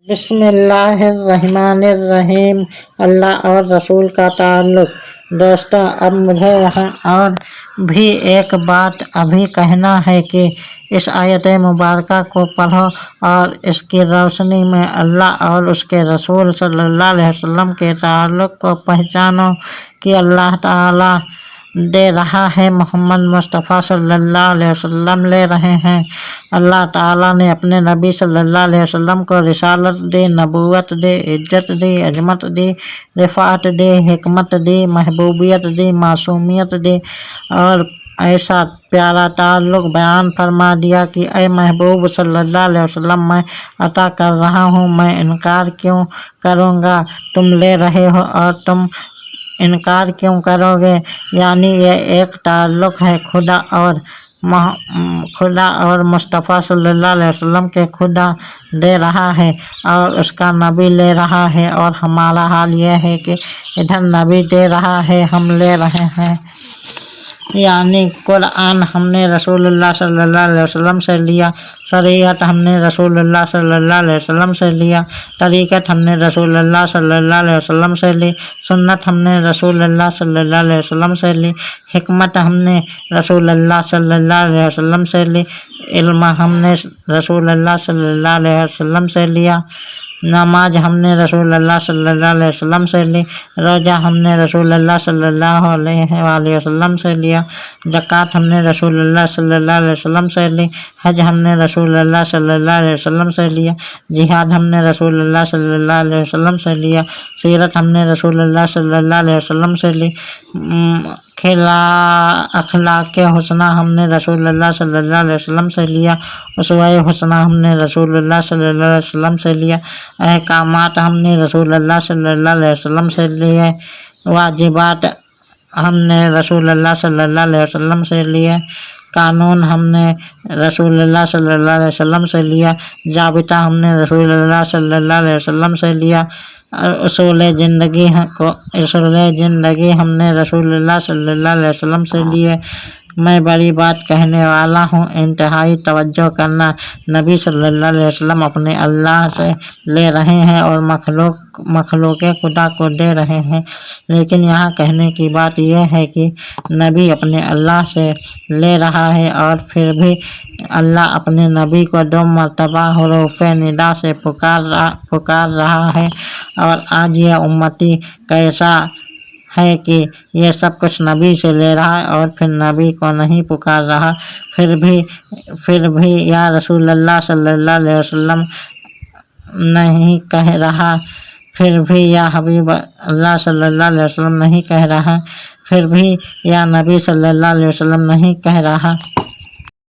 बिस्मिल्लाहिर्रहमानिर्रहीम। अल्लाह और रसूल का ताल्लुक़। दोस्तों, अब मुझे यहाँ और भी एक बात अभी कहना है कि इस आयत मुबारका को पढ़ो और इसकी रोशनी में अल्लाह और उसके रसूल सल्लल्लाहु अलैहि वसल्लम के ताल्लुक़ को पहचानो कि अल्लाह ताला दे रहा है, मोहम्मद मुस्तफ़ा सल्लल्लाहु अलैहि वसल्लम ले रहे हैं। अल्लाह ताला ने अपने नबी सल्लल्लाहु अलैहि वसल्लम को रिसालत दी, नबूवत दी, इज्जत दी, अजमत दी, रिफ़ात दी, हिकमत दी, महबूबियत दी, मासूमियत दी और ऐसा प्यारा ताल्लुक़ बयान फरमा दिया कि ऐ महबूब सल्लल्लाहु अलैहि वसल्लम, मैं अता कर रहा हूँ, मैं इनकार क्यों करूँगा? तुम ले रहे हो और तुम इनकार क्यों करोगे? यानी ये एक ताल्लुक़ है खुदा और मुस्तफ़ा सल्लल्लाहु अलैहि वसल्लम के खुदा दे रहा है और उसका नबी ले रहा है, और हमारा हाल यह है कि इधर नबी दे रहा है, हम ले रहे हैं। यानी कुरान हमने रसूलुल्लाह सल्लल्लाहु अलैहि वसल्लम से लिया, शरीयत हमने रसूलुल्लाह सल्लल्लाहु अलैहि वसल्लम से लिया, तरीक़त हमने रसूलुल्लाह सल्लल्लाहु अलैहि वसल्लम से ली, सुन्नत हमने रसूलुल्लाह सल्लल्लाहु अलैहि वसल्लम से ली, हिकमत हमने रसूलुल्लाह सल्लल्लाहु अलैहि वसल्लम से ली, इल्म हमने रसूलुल्लाह सल्लल्लाहु अलैहि वसल्लम से लिया, नमाज हमने रसूलुल्लाह सल्लल्लाहु अलैहि वसल्लम से ली, रोज़ा हमने रसूलुल्लाह सल्लल्लाहु अलैहि वसल्लम से लिया, ज़कात हमने रसूलुल्लाह सल्लल्लाहु अलैहि वसल्लम से ली, हज हमने रसूलुल्लाह सल्लल्लाहु अलैहि वसल्लम से लिया, जिहाद हमने रसूलुल्लाह सल्लल्लाहु अलैहि वसल्लम से लिया, सीरत हमने रसूलुल्लाह सल्लल्लाहु अलैहि वसल्लम से ली, अखलाक़ हुस्ना हमने रसूलुल्लाह सल्लल्लाहु अलैहि वसल्लम से लिया, उसवा-ए हुस्ना हमने रसूलुल्लाह सल्लल्लाहु अलैहि वसल्लम से लिया, अहकामात हमने रसूलुल्लाह सल्लल्लाहु अलैहि वसल्लम से लिए, वाजिबात हमने रसूलुल्लाह सल्लल्लाहु अलैहि वसल्लम से लिए, कानून हमने रसूलुल्लाह सल्लल्लाहु अलैहि वसल्लम से लिया, जाबिता हमने रसूलुल्लाह सल्लल्लाहु अलैहि वसल्लम से लिया, उसूल ज़िंदगी हमने रसूलुल्लाह सल्लल्लाहु अलैहि वसल्लम से लिए। मैं बड़ी बात कहने वाला हूँ, इंतहाई तवज्जो करना। नबी सल्लल्लाहु अलैहि वसल्लम अपने अल्लाह से ले रहे हैं और मखलूक़ खुदा को दे रहे हैं, लेकिन यहाँ कहने की बात यह है कि नबी अपने अल्लाह से ले रहा है और फिर भी अल्लाह अपने नबी को 2 मरतबा हुरूफ़ निदा से पुकार रहा है। और आज यह उम्मती कैसा है कि ये सब कुछ नबी से ले रहा है और फिर नबी को नहीं पुकार रहा, फिर भी या रसूलुल्लाह सल्लल्लाहु अलैहि वसल्लम नहीं कह रहा, फिर भी या हबीब अल्लाह सल्लल्लाहु अलैहि वसल्लम नहीं कह रहा, फिर भी या नबी सल्लल्लाहु अलैहि वसल्लम नहीं कह रहा।